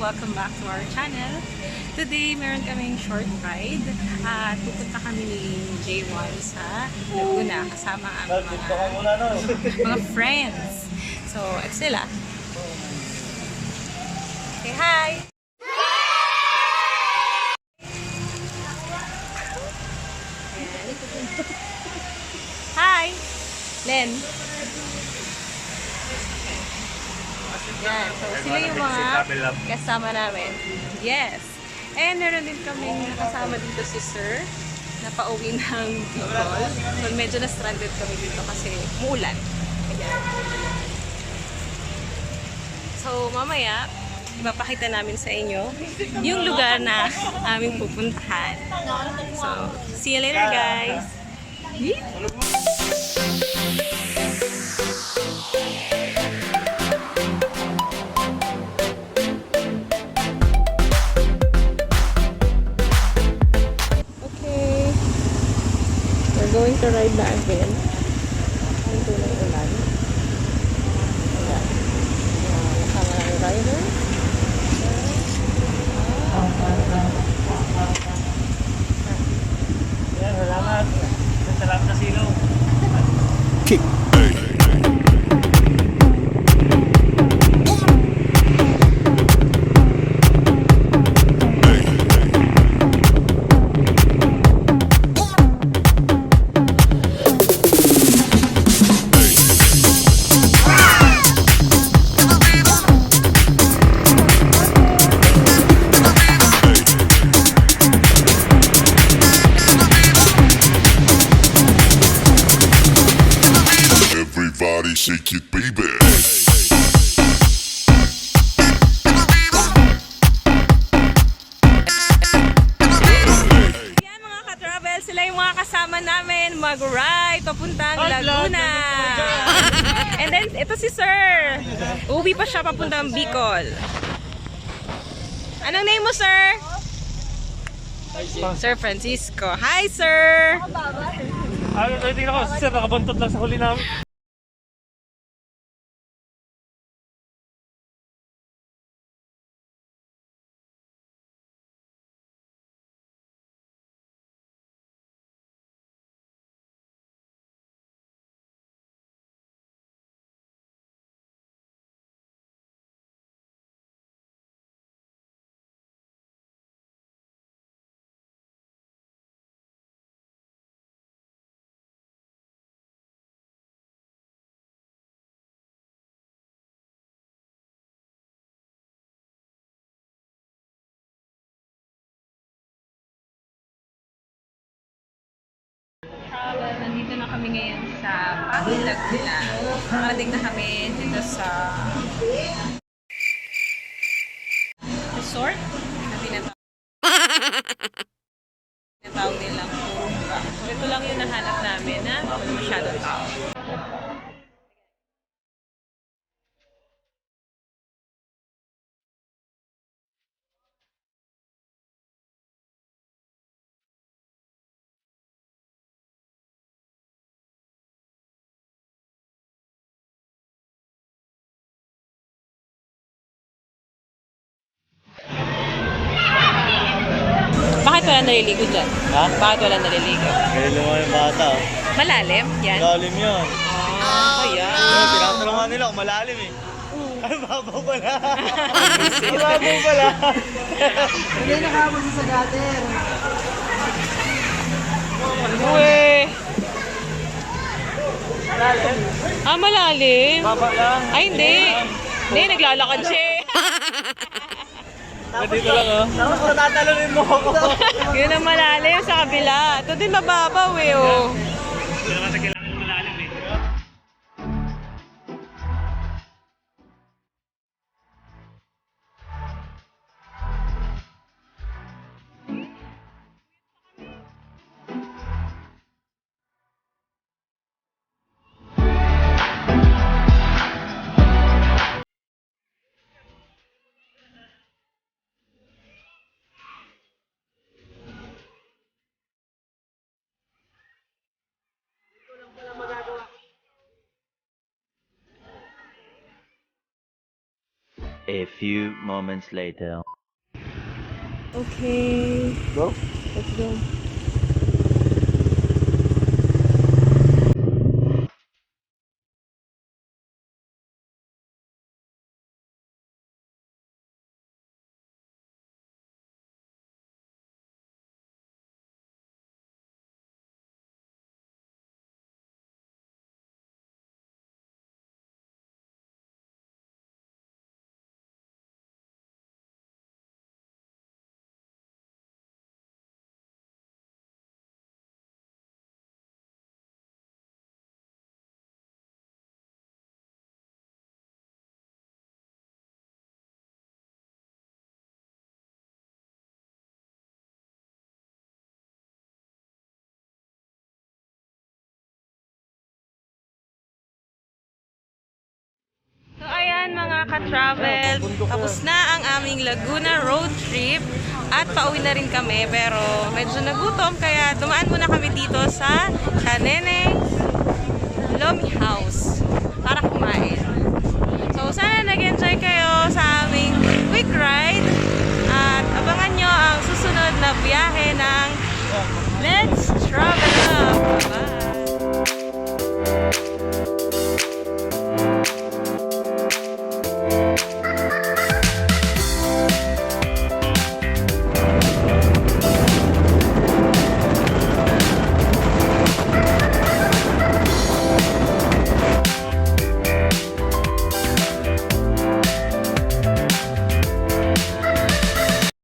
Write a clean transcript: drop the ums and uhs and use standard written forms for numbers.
welcome back to our channel. Today, meron kaming short ride at pupunta kami ni J1 sa Laguna kasama ang mga friends. So, ito sila. Say hi! Hi! Len! Yan. So, sila yung mga kasama namin. Yes. And meron din kaming nakasama dito si Sir na pauwi ng Bicol. So, medyo na-stranded kami dito kasi muulan. Ayan. So, mamaya, ipapakita namin sa inyo yung lugar na aming pupuntahan. So, see you later, guys! Going to ride na again. Ang tunay ulan. Ayan. Nakama na yung rider. Ayan, salamat. Salamat sa silo. Kick. Everybody shake it, baby. Yan mga ka-travel, sila yung mga kasama namin mag-ride papuntang Laguna. And then, ito si Sir. Uwi pa siya papuntang Bicol. Anong name mo, Sir? Sir Francisco. Hi, Sir! Tingnan ko, sir, nakabuntot lang sa huli namin. Nandito na kami ngayon sa Pakil, Laguna. Nakarating na kami dito sa resort na tinatawag nilang Turumba. So, ito lang yung nahanap namin na wala masyadong tao. Bakit wala naliligo dyan? Ha? Bakit wala naliligo? Kaya naman yung bata. Malalim? Yan? Malalim yun. Ayan. Tinatanungan nila kung malalim eh. Ay, babaw pala. Babaw pala. Hindi nakabot sa gutter. Uwe! Malalim? Ah, malalim? Baba lang. Ay, hindi. Hindi, naglalakad siya. Dito lang oh. Tapos natatalunin mo ako. Yun ang malalim sa kabila. Ito din mababaw eh, oh. Hindi naman sa kailangan yung malalim eh. A few moments later. Okay. Go? Let's go. So ayan mga ka-travel, tapos na ang aming Laguna road trip at pauwi na rin kami pero medyo nagutom kaya dumaan muna kami dito sa Kaneneng Lomi House para kumain. So sana nag-enjoy kayo sa aming quick ride at abangan nyo ang susunod na biyahe ng Let's Travel!